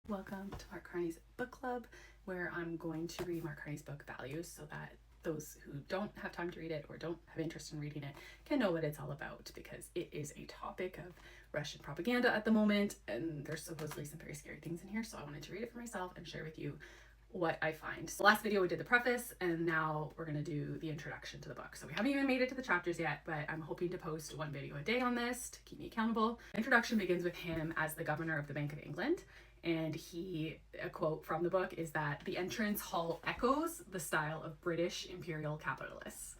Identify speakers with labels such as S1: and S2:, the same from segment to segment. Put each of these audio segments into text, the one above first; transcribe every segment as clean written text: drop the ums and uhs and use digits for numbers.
S1: Welcome to Mark Carney's book club, where I'm going to read Mark Carney's book Values so that those who don't have time to read it or don't have interest in reading it can know what it's all about, because it is a topic of Russian propaganda at the moment, and there's supposedly some very scary things in here, so I wanted to read it for myself and share with you what I find. So last video we did the preface, and now we're going to do the introduction to the book. So we haven't even made it to the chapters yet, but I'm hoping to post one video a day on this to keep me accountable. The introduction begins with him as the governor of the Bank of England, and a quote from the book is that the entrance hall echoes the style of British imperial capitalists.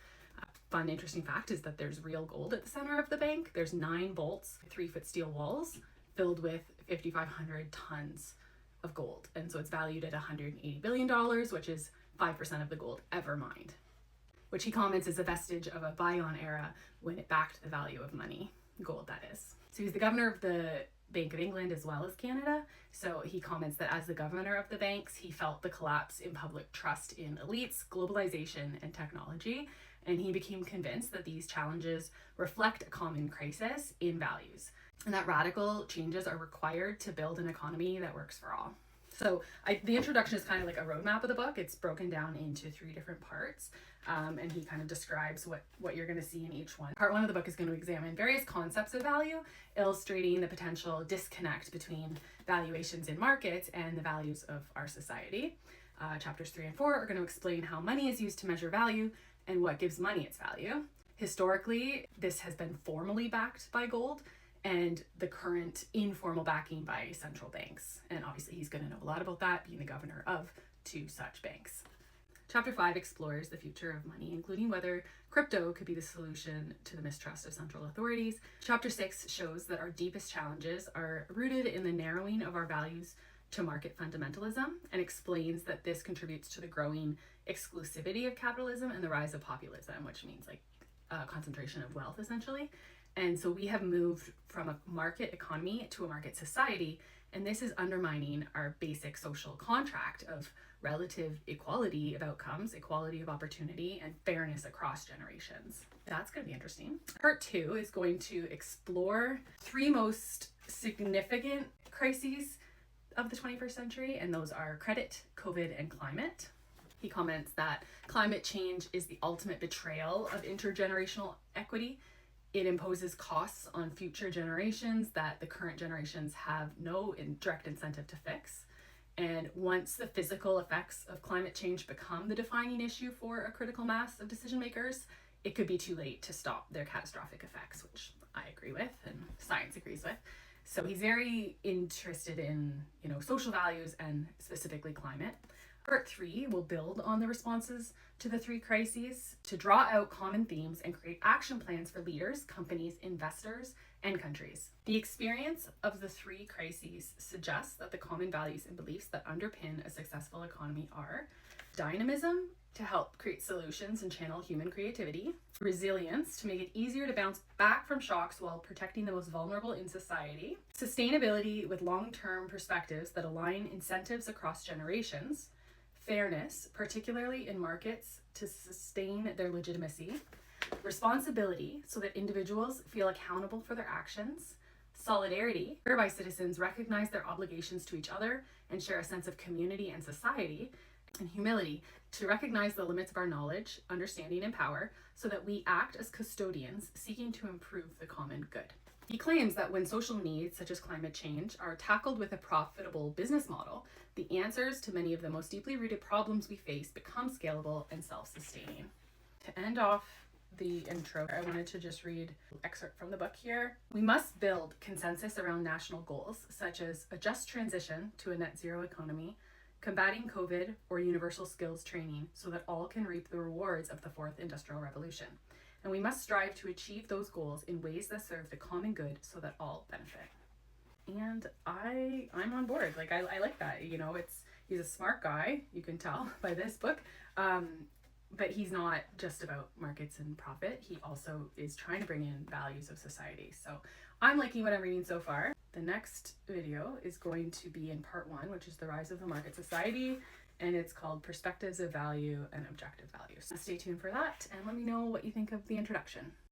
S1: Fun, interesting fact is that there's real gold at the center of the bank. There's 9 bolts, 3-foot steel walls filled with 5,500 tons of gold. And so it's valued at $180 billion, which is 5% of the gold ever mined, which he comments is a vestige of a bygone era when it backed the value of money, gold that is. So he's the governor of the Bank of England as well as Canada. So he comments that as the governor of the banks, he felt the collapse in public trust in elites, globalization, and technology. And he became convinced that these challenges reflect a common crisis in values, and that radical changes are required to build an economy that works for all. So the introduction is kind of like a roadmap of the book. It's broken down into 3 different parts, and he kind of describes what you're going to see in each one. Part 1 of the book is going to examine various concepts of value, illustrating the potential disconnect between valuations in markets and the values of our society. Chapters 3 and 4 are going to explain how money is used to measure value and what gives money its value. Historically, this has been formally backed by gold, and the current informal backing by central banks. And obviously he's going to know a lot about that, being the governor of 2 such banks. Chapter 5 explores the future of money, including whether crypto could be the solution to the mistrust of central authorities. Chapter 6 shows that our deepest challenges are rooted in the narrowing of our values to market fundamentalism, and explains that this contributes to the growing exclusivity of capitalism and the rise of populism, which means like concentration of wealth essentially. And so we have moved from a market economy to a market society, and this is undermining our basic social contract of relative equality of outcomes, equality of opportunity, and fairness across generations. That's going to be interesting. Part 2 is going to explore 3 most significant crises of the 21st century, and those are credit, COVID, and climate. He comments that climate change is the ultimate betrayal of intergenerational equity. It imposes costs on future generations that the current generations have no direct incentive to fix. And once the physical effects of climate change become the defining issue for a critical mass of decision makers, it could be too late to stop their catastrophic effects, which I agree with and science agrees with. So he's very interested in, social values and specifically climate. Part 3 will build on the responses to the 3 crises to draw out common themes and create action plans for leaders, companies, investors, and countries. The experience of the 3 crises suggests that the common values and beliefs that underpin a successful economy are dynamism to help create solutions and channel human creativity, resilience to make it easier to bounce back from shocks while protecting the most vulnerable in society, sustainability with long-term perspectives that align incentives across generations, fairness, particularly in markets to sustain their legitimacy, responsibility so that individuals feel accountable for their actions, solidarity, whereby citizens recognize their obligations to each other and share a sense of community and society, and humility to recognize the limits of our knowledge, understanding, and power so that we act as custodians seeking to improve the common good. He claims that when social needs, such as climate change, are tackled with a profitable business model, the answers to many of the most deeply rooted problems we face become scalable and self-sustaining. To end off the intro, I wanted to just read an excerpt from the book here. We must build consensus around national goals, such as a just transition to a net zero economy, combating COVID, or universal skills training so that all can reap the rewards of the 4th Industrial Revolution. And we must strive to achieve those goals in ways that serve the common good so that all benefit. And I'm on board. Like, I like that. He's a smart guy, you can tell by this book. But he's not just about markets and profit. He also is trying to bring in values of society. So I'm liking what I'm reading so far. The next video is going to be in part 1, which is the rise of the market society, and it's called Perspectives of Value and Objective Values. Stay tuned for that, and let me know what you think of the introduction.